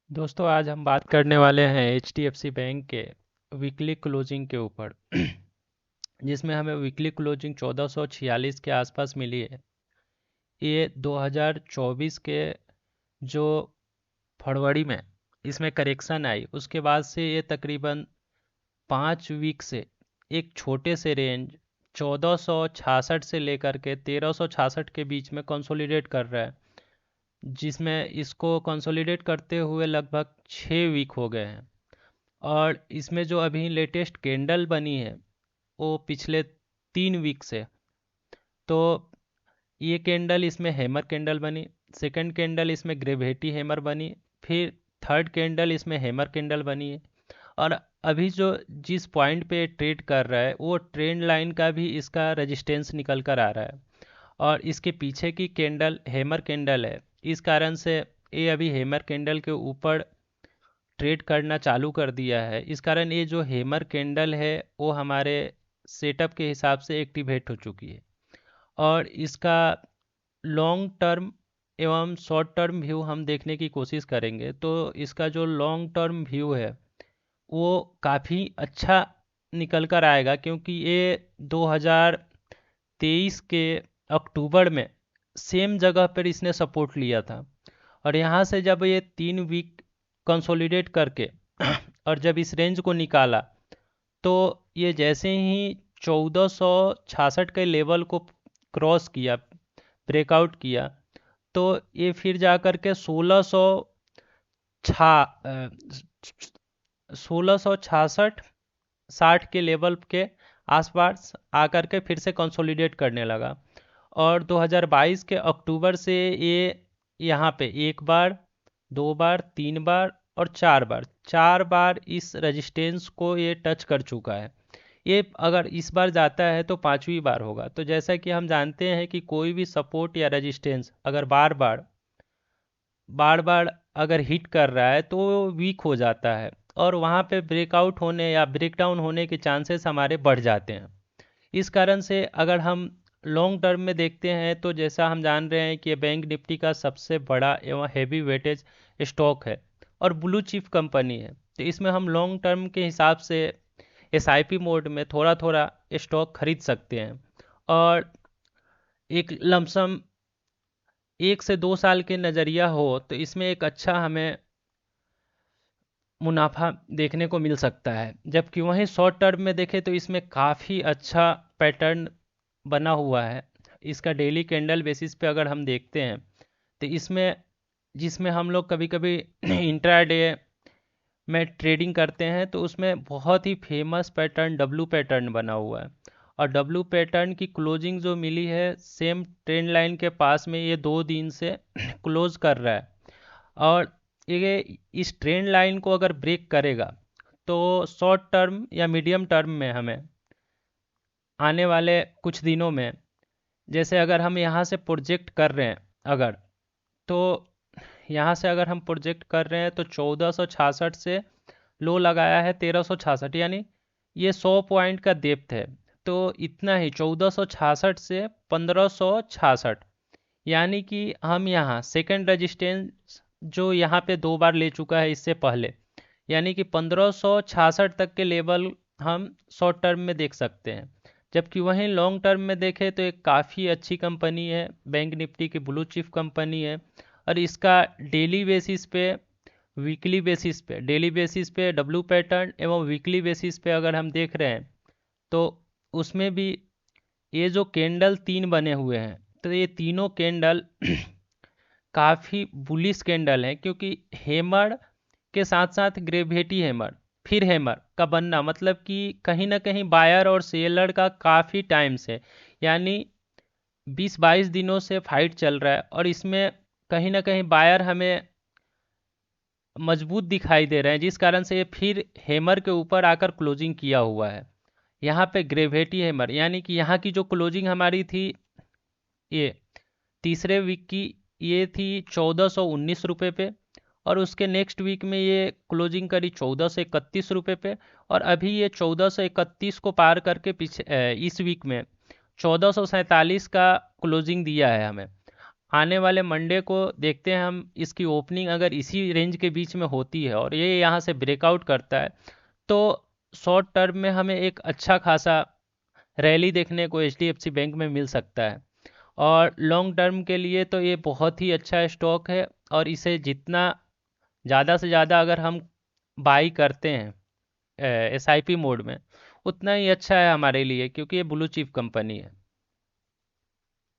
दोस्तों आज हम बात करने वाले हैं HDFC बैंक के वीकली क्लोजिंग के ऊपर जिसमें हमें वीकली क्लोजिंग 1446 के आसपास मिली है। ये 2024 के जो फरवरी में इसमें करेक्शन आई उसके बाद से ये तकरीबन 5 वीक से एक छोटे से रेंज 1466 से लेकर के 1366 के बीच में कंसोलिडेट कर रहा है, जिसमें इसको कंसोलिडेट करते हुए लगभग 6 वीक हो गए हैं। और इसमें जो अभी लेटेस्ट कैंडल बनी है वो पिछले 3 वीक से, तो ये कैंडल इसमें हैमर कैंडल बनी, सेकंड कैंडल इसमें ग्रेविटी हैमर बनी, फिर थर्ड कैंडल इसमें हैमर कैंडल बनी है। और अभी जो जिस पॉइंट पे ट्रेड कर रहा है वो ट्रेंड लाइन का भी इसका रेजिस्टेंस निकल कर आ रहा है और इसके पीछे की कैंडल हैमर कैंडल है। इस कारण से ये अभी हैमर कैंडल के ऊपर ट्रेड करना चालू कर दिया है। इस कारण ये जो हैमर कैंडल है वो हमारे सेटअप के हिसाब से एक्टिवेट हो चुकी है। और इसका लॉन्ग टर्म एवं शॉर्ट टर्म व्यू हम देखने की कोशिश करेंगे तो इसका जो लॉन्ग टर्म व्यू है वो काफ़ी अच्छा निकल कर आएगा, क्योंकि ये 2023 के अक्टूबर में सेम जगह पर इसने सपोर्ट लिया था। और यहाँ से जब ये 3 वीक कंसोलिडेट करके और जब इस रेंज को निकाला तो ये जैसे ही 1466 के लेवल को क्रॉस किया, ब्रेकआउट किया, तो ये फिर जा कर के 1666 60 के लेवल के आसपास आकर के फिर से कंसोलिडेट करने लगा। और 2022 के अक्टूबर से ये यहाँ पे एक बार, दो बार, तीन बार और चार बार इस रेजिस्टेंस को ये टच कर चुका है। ये अगर इस बार जाता है तो पांचवी बार होगा। तो जैसा कि हम जानते हैं कि कोई भी सपोर्ट या रेजिस्टेंस अगर बार बार अगर हिट कर रहा है तो वो वीक हो जाता है और वहाँ पे ब्रेकआउट होने या ब्रेकडाउन होने के चांसेस हमारे बढ़ जाते हैं। इस कारण से अगर हम लॉन्ग टर्म में देखते हैं तो जैसा हम जान रहे हैं कि ये बैंक निफ्टी का सबसे बड़ा एवं हैवी वेटेज स्टॉक है और ब्लू चिप कंपनी है। तो इसमें हम लॉन्ग टर्म के हिसाब से एसआईपी मोड में थोड़ा थोड़ा स्टॉक खरीद सकते हैं। और एक लमसम 1 से 2 साल के नज़रिया हो तो इसमें एक अच्छा हमें मुनाफा देखने को मिल सकता है। जबकि वहीं शॉर्ट टर्म में देखें तो इसमें काफ़ी अच्छा पैटर्न बना हुआ है। इसका डेली कैंडल बेसिस पे अगर हम देखते हैं तो इसमें, जिसमें हम लोग कभी कभी इंट्राडे में ट्रेडिंग करते हैं तो उसमें बहुत ही फेमस पैटर्न डब्लू पैटर्न बना हुआ है। और डब्लू पैटर्न की क्लोजिंग जो मिली है सेम ट्रेंड लाइन के पास में ये 2 दिन से क्लोज कर रहा है। और ये इस ट्रेंड लाइन को अगर ब्रेक करेगा तो शॉर्ट टर्म या मीडियम टर्म में हमें आने वाले कुछ दिनों में, जैसे अगर हम यहाँ से प्रोजेक्ट कर रहे हैं अगर, तो यहाँ से अगर हम प्रोजेक्ट कर रहे हैं तो 1466 से लो लगाया है 1366, यानी ये 100 पॉइंट का डेप्थ है। तो इतना ही 1466 से 1566, यानी कि हम यहाँ सेकंड रेजिस्टेंस जो यहाँ पे 2 बार ले चुका है इससे पहले, यानी कि 1566 तक के लेवल हम शॉर्ट टर्म में देख सकते हैं। जबकि वहीं लॉन्ग टर्म में देखें तो एक काफ़ी अच्छी कंपनी है, बैंक निफ्टी की ब्लू चिप कंपनी है। और इसका डेली बेसिस पे, वीकली बेसिस पे, डेली बेसिस पे डब्लू पैटर्न एवं वीकली बेसिस पे अगर हम देख रहे हैं तो उसमें भी ये जो कैंडल 3 बने हुए हैं तो ये तीनों कैंडल काफ़ी बुलिश कैंडल हैं, क्योंकि हेमर के साथ साथ ग्रेविटी हैमर फिर हैमर का बनना मतलब कि कहीं ना कहीं बायर और सेलर का काफ़ी टाइम से, यानी 20-22 दिनों से फाइट चल रहा है। और इसमें कहीं ना कहीं बायर हमें मजबूत दिखाई दे रहे हैं, जिस कारण से ये फिर हैमर के ऊपर आकर क्लोजिंग किया हुआ है। यहाँ पे ग्रेविटी हैमर, यानी कि यहाँ की जो क्लोजिंग हमारी थी ये तीसरे वीक की, ये थी 1419 रुपये पे। और उसके नेक्स्ट वीक में ये क्लोजिंग करी 1431 रुपये पे। और अभी ये 1431 को पार करके पीछे इस वीक में 1447 का क्लोजिंग दिया है हमें। आने वाले मंडे को देखते हैं हम, इसकी ओपनिंग अगर इसी रेंज के बीच में होती है और ये यहाँ से ब्रेकआउट करता है तो शॉर्ट टर्म में हमें एक अच्छा खासा रैली देखने को एचडीएफसी बैंक में मिल सकता है। और लॉन्ग टर्म के लिए तो ये बहुत ही अच्छा स्टॉक है, और इसे जितना ज़्यादा से ज़्यादा अगर हम बाई करते हैं एसआईपी मोड में, उतना ही अच्छा है हमारे लिए, क्योंकि ये ब्लू चिप कंपनी है।